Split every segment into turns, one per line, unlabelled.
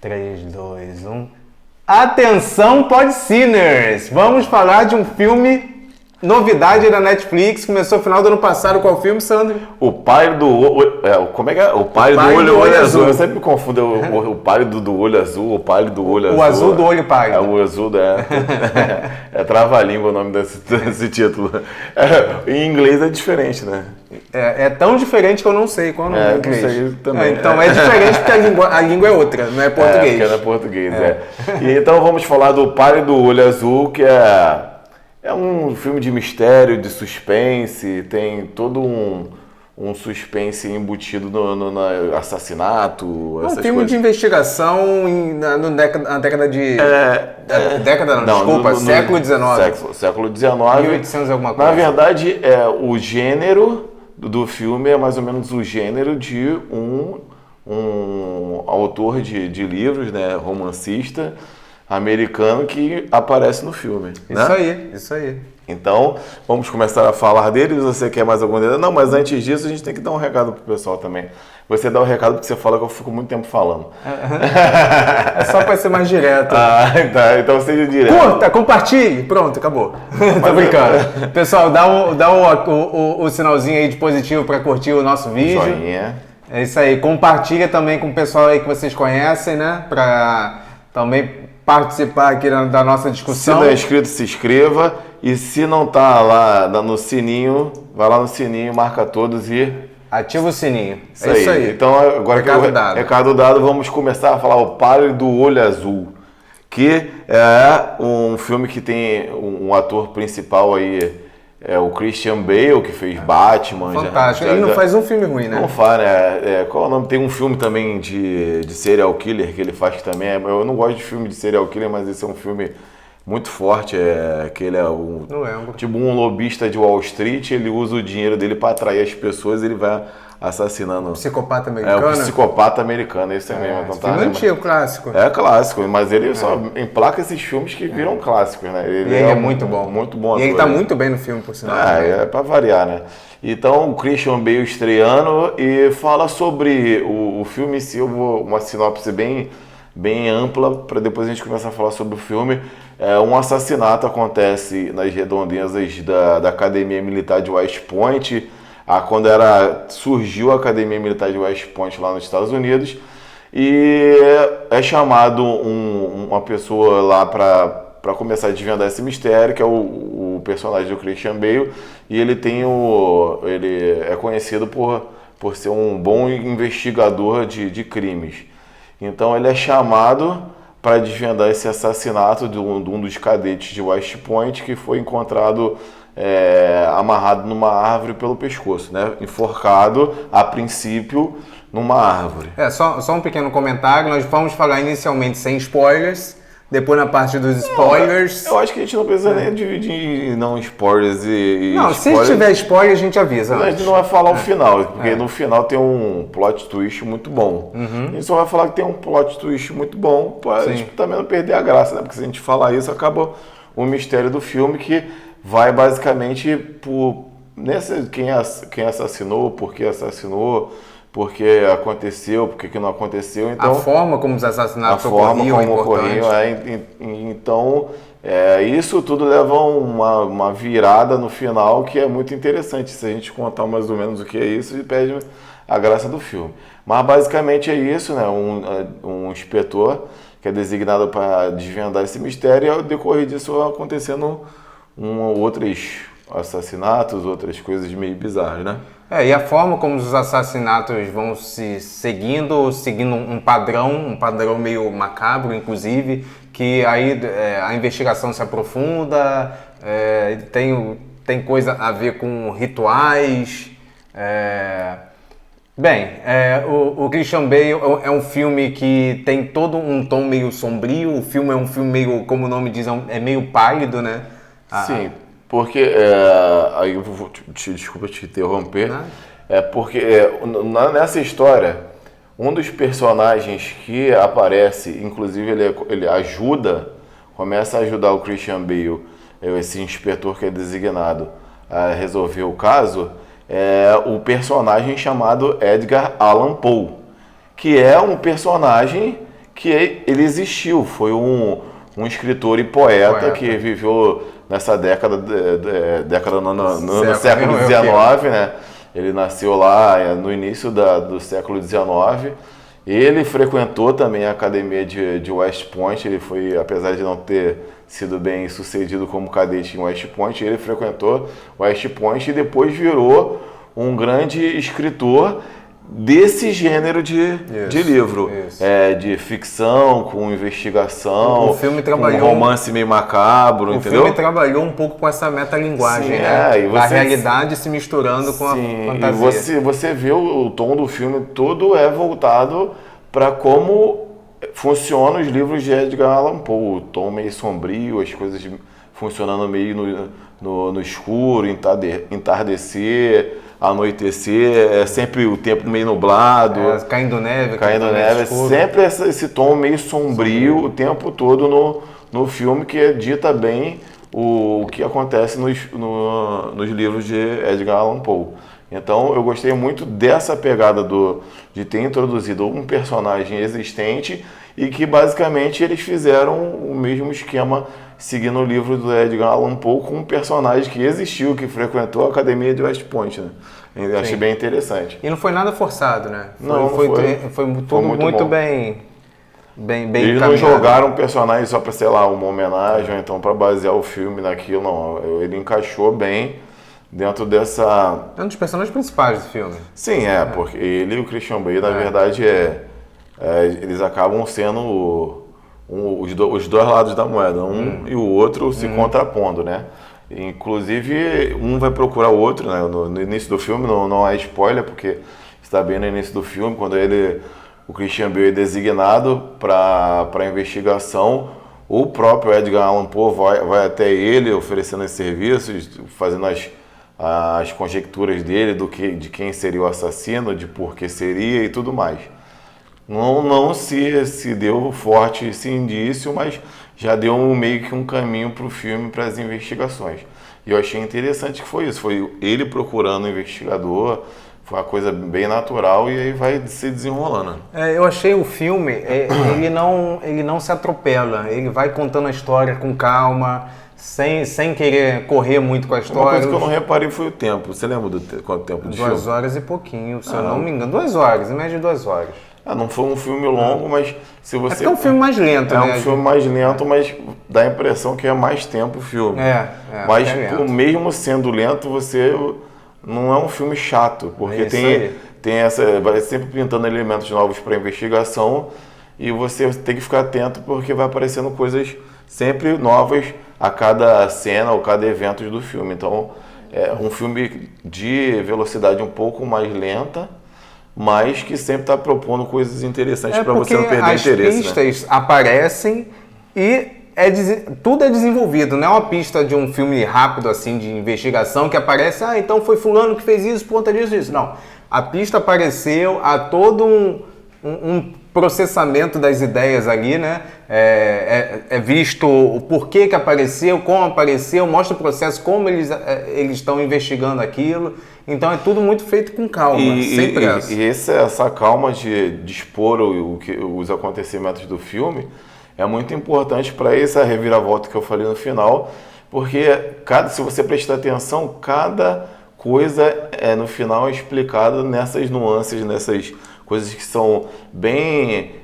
3, 2, 1. Atenção, Podciners! Vamos falar de um filme novidade da Netflix. Começou no final do ano passado. Qual filme, Sandro?
O Pálido como é que é? O Pálido do olho azul. Eu sempre me confundo o Pálido do olho azul, o Pálido do olho azul.
O azul do olho pálido.
É o azul, é trava-língua o nome desse título. Em inglês é diferente, né?
É tão diferente que eu não sei qual é o nome em inglês.
Não sei também.
Então é diferente porque a língua é outra, não é português.
Porque não é português, E então vamos falar do Pálido do olho azul, que é um filme de mistério, de suspense, tem todo um suspense embutido no assassinato.
É um filme de investigação na década de... século XIX.
Século XIX.
1800 alguma coisa.
Na verdade, o gênero do filme é mais ou menos o gênero de um autor de livros, né, romancista, americano que aparece no filme.
Isso aí.
Então, vamos começar a falar deles. Você quer mais alguma deles? Não, mas antes disso, a gente tem que dar um recado pro pessoal também. Você dá o recado porque você fala que eu fico muito tempo falando.
É só para ser mais direto.
Tá. Então seja direto.
Curta, compartilhe. Pronto, acabou. Tô brincando. Pessoal, dá o sinalzinho aí de positivo para curtir o nosso vídeo.
Joinha.
É isso aí. Compartilha também com o pessoal aí que vocês conhecem, né? Para também participar aqui da nossa discussão.
Se não é inscrito, se inscreva. E se não tá lá no sininho, vai lá no sininho, marca todos e...
ativa o sininho.
Isso aí. Então, agora recado dado, vamos começar a falar o Pálido do Olho Azul, que é um filme que tem um ator principal aí, o Christian Bale, que fez Batman.
Fantástico. Ele não faz um filme ruim, né?
Não faz, né? Qual é o nome? Tem um filme também de serial killer que ele faz que também eu não gosto de filme de serial killer, mas esse é um filme muito forte, que ele é tipo um lobista de Wall Street, ele usa o dinheiro dele para atrair as pessoas, ele vai assassinando.
Psicopata americano?
O psicopata americano, esse é mesmo. Então,
filme antigo, clássico.
É clássico, mas ele só emplaca esses filmes que viram clássicos, né?
Ele é muito bom.
Muito bom.
E ele tá muito bem no filme, por sinal.
É para variar, né? Então, o Christian Bale estreando e fala sobre o filme em si. Eu vou uma sinopse bem ampla, para depois a gente começar a falar sobre o filme. Um assassinato acontece nas redondezas da Academia Militar de West Point, quando surgiu a Academia Militar de West Point lá nos Estados Unidos, e é chamado uma pessoa lá para começar a desvendar esse mistério, que é o personagem do Christian Bale, e ele é conhecido por ser um bom investigador de crimes. Então ele é chamado para desvendar esse assassinato de um dos cadetes de West Point, que foi encontrado amarrado numa árvore pelo pescoço, né? Enforcado, a princípio, numa árvore.
Só um pequeno comentário. Nós vamos falar inicialmente sem spoilers. Depois na parte dos spoilers...
Eu acho que a gente não precisa nem dividir em spoilers e
não,
spoilers.
Se tiver spoiler, a gente avisa.
A gente não vai falar o final, porque no final tem um plot twist muito bom. A gente só vai falar que tem um plot twist muito bom para a gente também não perder a graça, né? Porque se a gente falar isso, acaba o mistério do filme, que vai basicamente por quem assassinou, por que assassinou, por que aconteceu, por que não aconteceu. Então,
a forma como os assassinatos ocorriam é importante.
Então, isso tudo leva a uma virada no final que é muito interessante. Se a gente contar mais ou menos o que é isso, perde a graça do filme. Mas basicamente é isso, né? Um inspetor que é designado para desvendar esse mistério, e ao decorrer disso acontecendo outros assassinatos, outras coisas meio bizarras, né?
E a forma como os assassinatos vão se seguindo um padrão meio macabro, inclusive, que aí a investigação se aprofunda, tem coisa a ver com rituais. O Christian Bale é um filme que tem todo um tom meio sombrio. O filme é um filme meio, como o nome diz, é meio pálido, né?
Sim. Porque, aí eu vou desculpa te interromper, porque nessa história, um dos personagens que aparece, inclusive ele começa a ajudar o Christian Bale, esse inspetor que é designado a resolver o caso, é o personagem chamado Edgar Allan Poe, que é um personagem que ele existiu, foi um escritor e poeta que viveu nessa década no século XIX, né? Ele nasceu lá no início do século XIX. Ele frequentou também a academia de West Point. Ele foi, apesar de não ter sido bem sucedido como cadete em West Point, ele frequentou West Point e depois virou um grande escritor desse gênero de livro, de ficção, com investigação,
o filme trabalhou,
com um romance meio macabro, entendeu?
O filme trabalhou um pouco com essa metalinguagem, né?
E
a realidade se misturando com a fantasia.
E você vê o tom do filme todo é voltado para como funcionam os livros de Edgar Allan Poe, o tom meio sombrio, as coisas funcionando meio no escuro, entardecer, anoitecer, é sempre o tempo meio nublado.
Caindo neve,
sempre esse tom meio sombrio o tempo todo no filme, que dita bem o que acontece nos livros de Edgar Allan Poe. Então eu gostei muito dessa pegada de ter introduzido um personagem existente e que basicamente eles fizeram o mesmo esquema seguindo o livro do Edgar Allan Poe com um personagem que existiu, que frequentou a academia de West Point, né? Eu achei bem interessante.
E não foi nada forçado, né?
Foi
tudo muito bem
Eles não jogaram um personagem só para, sei lá, uma homenagem, ou então para basear o filme naquilo, não. Ele encaixou bem dentro dessa...
É um dos personagens principais do filme.
Sim, porque ele e o Christian Bale, na verdade, eles acabam sendo os dois lados da moeda, e o outro se contrapondo, né? Inclusive, um vai procurar o outro, né? No início do filme, não há spoiler, porque está bem no início do filme, quando o Christian Bale é designado para a investigação, o próprio Edgar Allan Poe vai até ele oferecendo esses serviços, fazendo as conjecturas dele de quem seria o assassino, de por que seria e tudo mais. Não se deu forte esse indício, mas já deu meio que um caminho para o filme, para as investigações. E eu achei interessante que foi isso, foi ele procurando o investigador, foi uma coisa bem natural e aí vai se desenrolando.
Eu achei o filme, ele não se atropela, ele vai contando a história com calma, sem querer correr muito com a história.
Uma coisa que eu não reparei foi o tempo. Você lembra quanto tempo de filme?
2 horas e pouquinho, se eu não me engano. 2 horas, em média de 2 horas.
Não foi um filme longo, mas se você...
É um filme mais lento, né?
É um filme mais lento, mas dá a impressão que é mais tempo o filme. Mas mesmo sendo lento, não é um filme chato, porque vai sempre pintando elementos novos para investigação e você tem que ficar atento porque vai aparecendo coisas sempre novas a cada cena ou cada evento do filme. Então, é um filme de velocidade um pouco mais lenta, mas que sempre está propondo coisas interessantes para você não perder interesse.
As pistas aparecem e tudo é desenvolvido, não é uma pista de um filme rápido assim de investigação que aparece, então foi fulano que fez isso por conta disso. Não, a pista apareceu, há todo um processamento das ideias ali, né? É visto o porquê que apareceu, como apareceu, mostra o processo, como eles estão investigando aquilo. Então é tudo muito feito com calma, sem pressa.
E essa calma de expor os acontecimentos do filme é muito importante para essa reviravolta que eu falei no final, porque se você prestar atenção, cada coisa no final é explicada nessas nuances, nessas coisas que são bem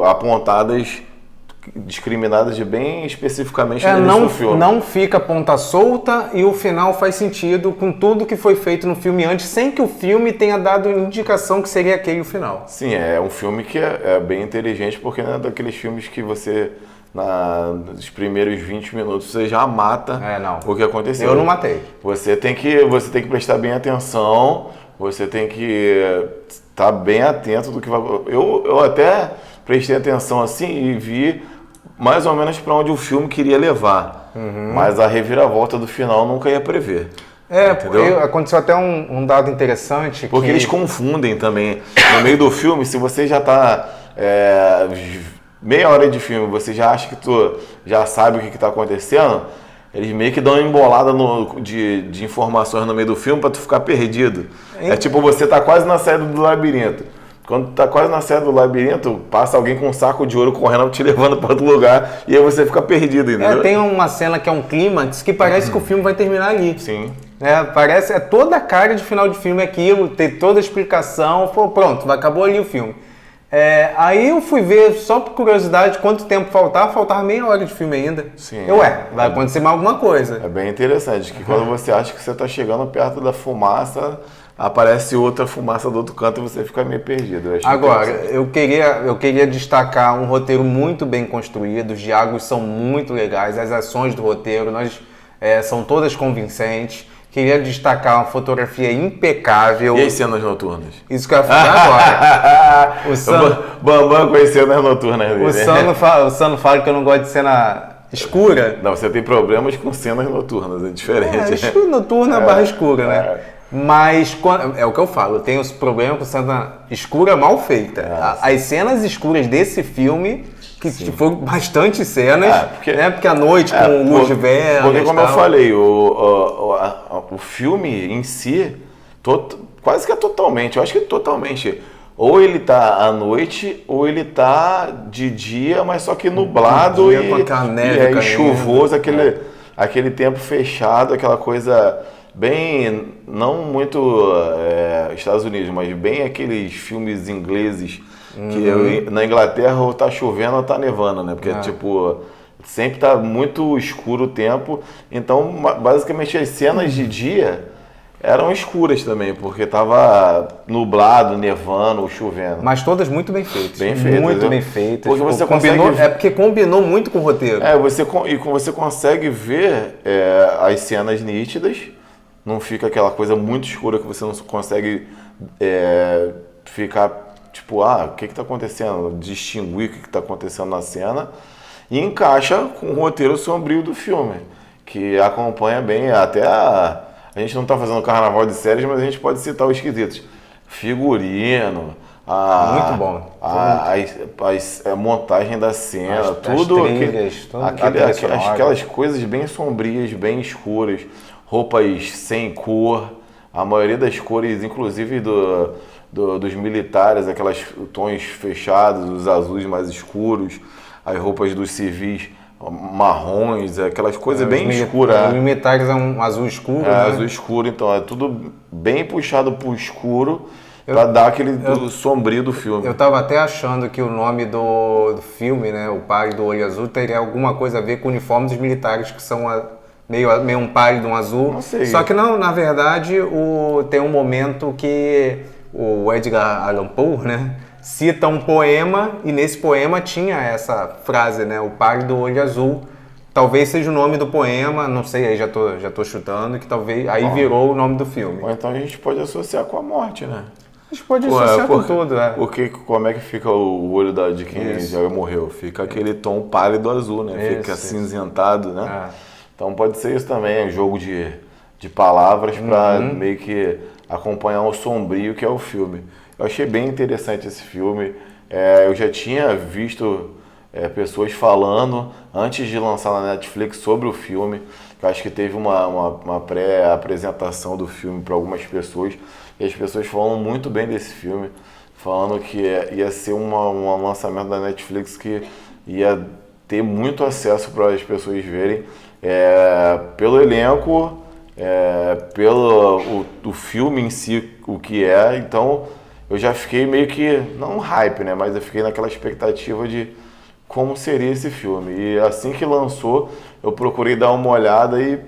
apontadas, discriminadas bem especificamente no filme.
Não fica ponta solta e o final faz sentido com tudo que foi feito no filme antes, sem que o filme tenha dado indicação que seria aquele o final.
Sim, é um filme que é bem inteligente, porque não é daqueles filmes que você, nos primeiros 20 minutos, você já mata o que aconteceu.
Eu não matei.
Você tem que prestar bem atenção, você tem que estar bem atento do que vai... Eu até prestei atenção assim e vi mais ou menos para onde o filme queria levar. Mas a reviravolta do final nunca ia prever.
Aconteceu até um dado interessante.
Porque eles confundem também. No meio do filme, se você já está meia hora de filme, você já acha que tu já sabe o que está acontecendo, eles meio que dão uma embolada de informações no meio do filme para tu ficar perdido. É tipo, você tá quase na saída do labirinto. Quando tá quase na saída do labirinto, passa alguém com um saco de ouro correndo, te levando para outro lugar, e aí você fica perdido, entendeu?
Tem uma cena que é um clímax que parece que o filme vai terminar ali.
Sim.
Parece, toda a cara de final de filme aquilo, ter toda a explicação, pronto, acabou ali o filme. Aí eu fui ver, só por curiosidade, quanto tempo faltava meia hora de filme ainda.
Sim.
Vai acontecer mais alguma coisa.
É bem interessante, que quando você acha que você está chegando perto da fumaça, aparece outra fumaça do outro canto e você fica meio perdido.
Agora, eu queria destacar um roteiro muito bem construído, os diálogos são muito legais, as ações do roteiro são todas convincentes. Queria destacar uma fotografia impecável.
E as cenas noturnas?
Isso que eu ia falar agora.
Bambam com as cenas noturnas dele.
O Sano fala que eu não gosto de cena escura.
Não, você tem problemas com cenas noturnas, é diferente.
Noturna barra escura, né? Mas é o que eu falo, eu tenho os problemas com cena escura mal feita. As cenas escuras desse filme, que foram bastante cenas, porque à noite com luz de vela.
Porque como eu falei, o filme em si, quase que totalmente, eu acho que totalmente, ou ele tá à noite, ou ele tá de dia, mas só que nublado
com aquela neve
e chuvoso, aquele tempo fechado, aquela coisa bem, não muito Estados Unidos, mas bem aqueles filmes ingleses que na Inglaterra ou tá chovendo ou tá nevando, né? Porque sempre tá muito escuro o tempo. Então, basicamente as cenas de dia eram escuras também, porque tava nublado, nevando ou chovendo.
Mas todas muito bem feitas.
Muito
bem feitas.
Porque você combinou,
porque combinou muito com o roteiro.
Você consegue ver as cenas nítidas. Não fica aquela coisa muito escura que você não consegue ficar o que está acontecendo? Distinguir o que está acontecendo na cena. E encaixa com o roteiro sombrio do filme, que acompanha bem. Até a gente não está fazendo carnaval de séries, mas a gente pode citar os quesitos. Figurino,
muito bom.
A montagem da cena, aquelas coisas bem sombrias, bem escuras. Roupas sem cor, a maioria das cores, inclusive dos militares, aquelas tons fechados, os azuis mais escuros, as roupas dos civis marrons, aquelas coisas bem escuras.
Os militares é um azul escuro, né?
Azul escuro, então é tudo bem puxado pro escuro para dar aquele sombrio do filme.
Eu tava até achando que o nome do filme, né, o Padre do Olho Azul, teria alguma coisa a ver com o uniforme dos militares, que são meio um pálido, um azul.
Não sei.
Só que não, na verdade, tem um momento que o Edgar Allan Poe, né, cita um poema, e nesse poema tinha essa frase, né, o Padre do Olho Azul. Talvez seja o nome do poema, não sei, aí já tô chutando, que talvez aí virou o nome do filme.
Ou então a gente pode associar com a morte, né?
A gente pode associar com tudo,
Porque como é que fica o olho de quem já morreu? Fica aquele tom pálido azul, né? Fica cinzentado, né? Então pode ser isso também, um jogo de palavras para meio que acompanhar o sombrio que é o filme. Eu achei bem interessante esse filme. Eu já tinha visto pessoas falando antes de lançar na Netflix sobre o filme. Eu acho que teve uma pré-apresentação do filme para algumas pessoas. E as pessoas falam muito bem desse filme, falando que ia ser um lançamento da Netflix que ia ter muito acesso para as pessoas verem. Pelo elenco, pelo o filme em si, o que é. Então eu já fiquei meio que, não hype, né, mas eu fiquei naquela expectativa de como seria esse filme. E assim que lançou, eu procurei dar uma olhada e,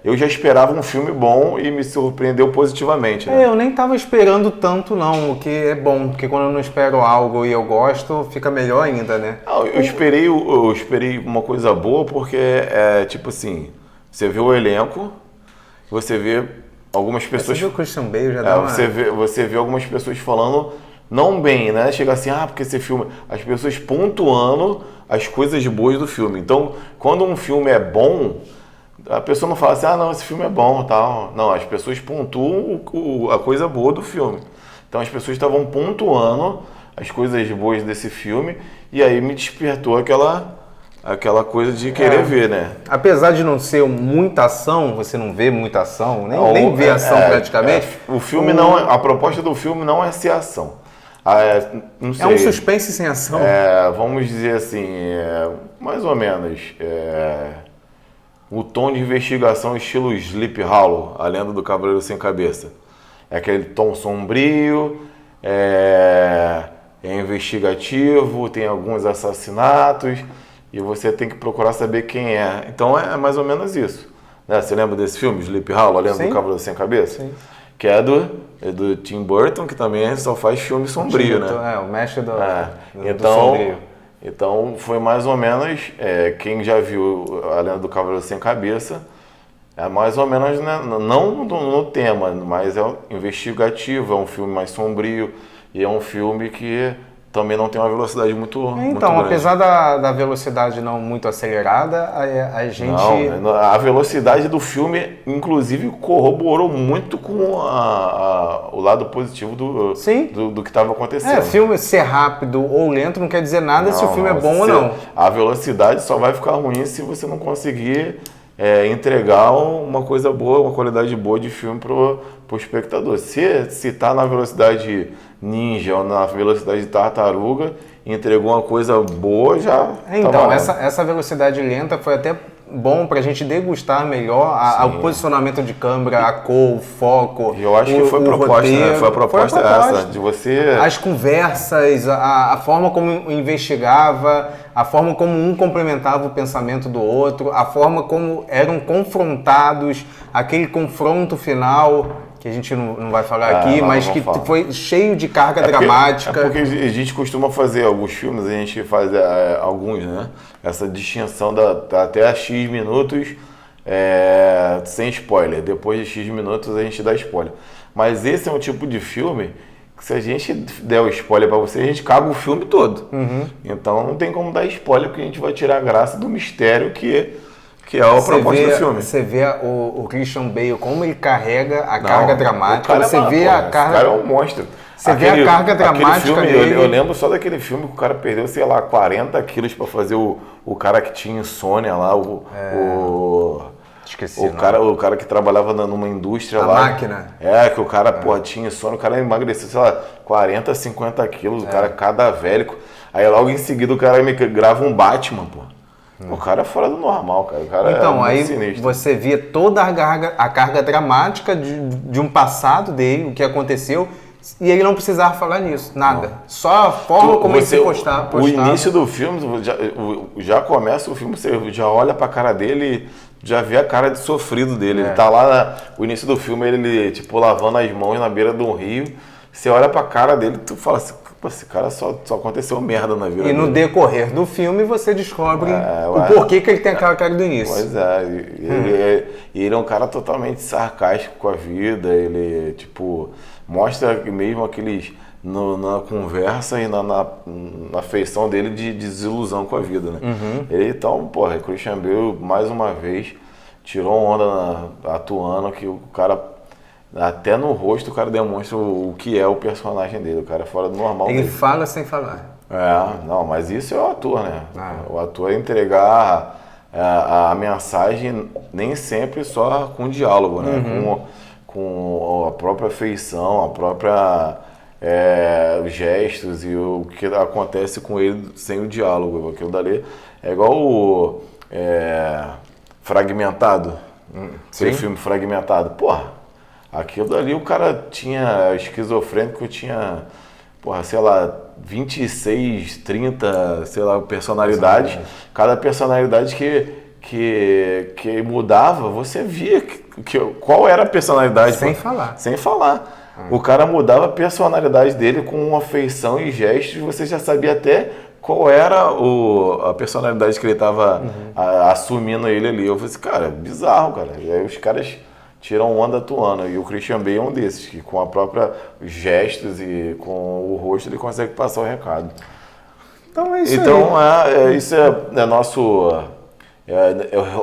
eu já esperava um filme bom e me surpreendeu positivamente, né?
Eu nem tava esperando tanto não, o que é bom, porque quando eu não espero algo e eu gosto, fica melhor ainda, né?
Não, eu esperei uma coisa boa, porque tipo assim, você vê o elenco, você vê algumas pessoas...
Você vê o Christian Bale já dá uma...
Você vê algumas pessoas falando não bem, né? Chega assim, porque esse filme... As pessoas pontuando as coisas boas do filme. Então, quando um filme é bom... A pessoa não fala assim, não, esse filme é bom, tal. Não, as pessoas pontuam a coisa boa do filme. Então as pessoas estavam pontuando as coisas boas desse filme e aí me despertou aquela coisa de querer ver, né?
Apesar de não ser muita ação, você não vê muita ação, nem vê ação praticamente.
O filme não, a proposta do filme não é ser ação. Não sei,
é um suspense sem ação.
Vamos dizer assim, mais ou menos, o tom de investigação estilo Sleepy Hollow, a lenda do Cavaleiro Sem Cabeça. É aquele tom sombrio, é investigativo, tem alguns assassinatos e você tem que procurar saber quem é. Então é mais ou menos isso. Né? Você lembra desse filme, Sleepy Hollow, a lenda do Cavaleiro Sem Cabeça? Sim. Que é do Tim Burton, que também só faz filme sombrio, né?
O mestre do
sombrio. Então foi mais ou menos, quem já viu a lenda do Cavaleiro Sem Cabeça, é mais ou menos, né, não no tema, mas é investigativo, é um filme mais sombrio e é um filme que também não tem uma velocidade muito grande.
Apesar da velocidade não muito acelerada, a gente...
Não, a velocidade do filme, inclusive, corroborou muito com o lado positivo do que estava acontecendo.
Filme ser rápido ou lento não quer dizer nada se o filme é bom ou não.
A velocidade só vai ficar ruim se você não conseguir entregar uma coisa boa, uma qualidade boa de filme pro espectador. Se tá na velocidade ninja ou na velocidade de tartaruga, entregou uma coisa boa, já
então, essa velocidade lenta foi até bom pra gente degustar melhor o posicionamento de câmera, a cor, o foco.
Eu acho que foi proposta, né? Foi a proposta essa, de você...
As conversas, a forma como investigava, a forma como um complementava o pensamento do outro, a forma como eram confrontados, aquele confronto final, que a gente não vai falar aqui, mas que foi cheio de carga dramática.
Porque a gente costuma fazer alguns filmes, a gente faz alguns, né? Essa distinção até a X minutos sem spoiler. Depois de X minutos a gente dá spoiler. Mas esse é um tipo de filme que se a gente der o spoiler pra você, a gente caga o filme todo. Então não tem como dar spoiler, porque a gente vai tirar a graça do mistério que é a proposta do filme.
Você vê o Christian Bale, como ele carrega a carga dramática. Você vê a carga...
Esse cara é um monstro.
Você vê a carga dramática
filme,
dele.
Eu lembro só daquele filme que o cara perdeu, sei lá, 40 quilos pra fazer o cara que tinha insônia lá,
Esqueci.
O cara que trabalhava numa indústria lá.
A máquina.
Que o cara, tinha insônia, o cara emagreceu, sei lá, 40, 50 quilos, o cara cadavérico. Aí logo em seguida o cara me grava um Batman, pô. O cara é fora do normal, cara. O cara
então,
é
aí
sinistro.
Você via toda a carga dramática de um passado dele, o que aconteceu, e ele não precisava falar nisso, nada. Não. Só a forma como ele se postava.
O início do filme, já começa o filme, você já olha pra cara dele, já vê a cara de sofrido dele. Ele tá lá, o início do filme, ele tipo lavando as mãos na beira de um rio. Você olha pra cara dele, tu fala assim, esse cara só aconteceu merda na vida dele.
E no decorrer do filme você descobre o porquê que ele tem aquela cara do início.
Pois ele é um cara totalmente sarcástico com a vida, ele, tipo, mostra mesmo aqueles, na conversa e na feição dele de desilusão com a vida, né? Então, Christian Bale, mais uma vez, tirou onda atuando, que o cara... Até no rosto o cara demonstra o que é o personagem dele, o cara é fora do normal.
Ele fala sem falar.
Não, mas isso é o ator, né? O ator é entregar a mensagem nem sempre só com diálogo, né? Com a própria feição, a própria os gestos e o que acontece com ele sem o diálogo. Aquilo dali é igual o Fragmentado, aquele filme Fragmentado. Aquilo dali o cara tinha esquizofrênico, tinha, sei lá, 26, 30, sei lá, personalidades. Cada personalidade que mudava, você via qual era a personalidade. Sem falar. O cara mudava a personalidade dele com uma feição e gestos, você já sabia até qual era a personalidade que ele estava assumindo ele ali. Eu falei assim, cara, bizarro, cara. E aí os caras tiram onda atuando. E o Christian Bale é um desses, que com a própria gestos e com o rosto ele consegue passar o recado.
Então é isso aí.
Isso é nosso...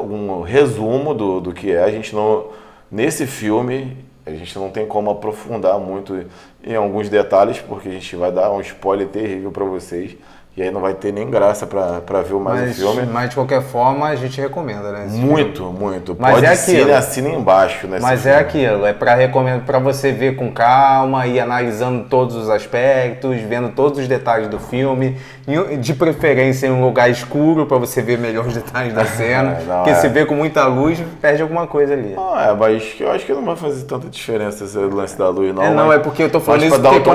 um resumo do que é. A gente não... Nesse filme, a gente não tem como aprofundar muito em alguns detalhes, porque a gente vai dar um spoiler terrível para vocês, E aí não vai ter nem graça pra ver mais o filme.
Mas de qualquer forma a gente recomenda, né?
Muito, muito.
Mas
Pode
é
ser,
aquilo.
assina embaixo, né?
Mas é aquilo, é para você ver com calma e analisando todos os aspectos, vendo todos os detalhes do filme, de preferência em um lugar escuro para você ver melhor os detalhes da cena, porque se vê com muita luz, perde alguma coisa ali.
Mas eu acho que não vai fazer tanta diferença esse lance da luz, não.
Não, é porque eu tô falando isso
dar
porque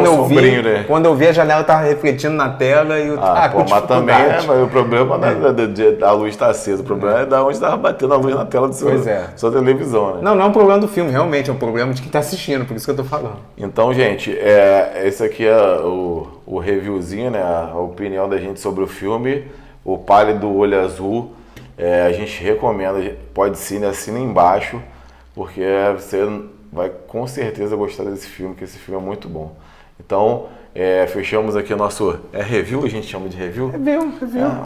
né?
quando eu vi a janela tava refletindo na tela e eu
mas também mas o problema não é da luz estar acesa, o problema é da onde estava batendo a luz na tela da sua televisão, né?
Não é um problema do filme, realmente, é um problema de quem tá assistindo, por isso que eu tô falando.
Então, gente, esse aqui é o reviewzinho, né? A opinião da gente sobre o filme, O Pálido Olho Azul. A gente recomenda, pode sim, assina embaixo, porque você vai com certeza gostar desse filme, que esse filme é muito bom. Então, fechamos aqui o nosso review, a gente chama de review?
Review.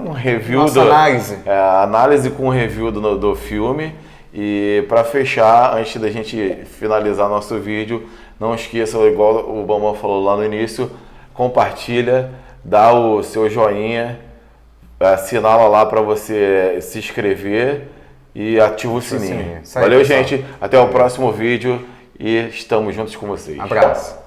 Um review.
Nossa análise.
Análise com review do filme. E para fechar, antes da gente finalizar nosso vídeo, não esqueça, igual o Bambam falou lá no início, compartilha, dá o seu joinha, assinala lá para você se inscrever e ativa o sininho. Valeu, gente. Até o próximo vídeo e estamos juntos com vocês.
Abraço.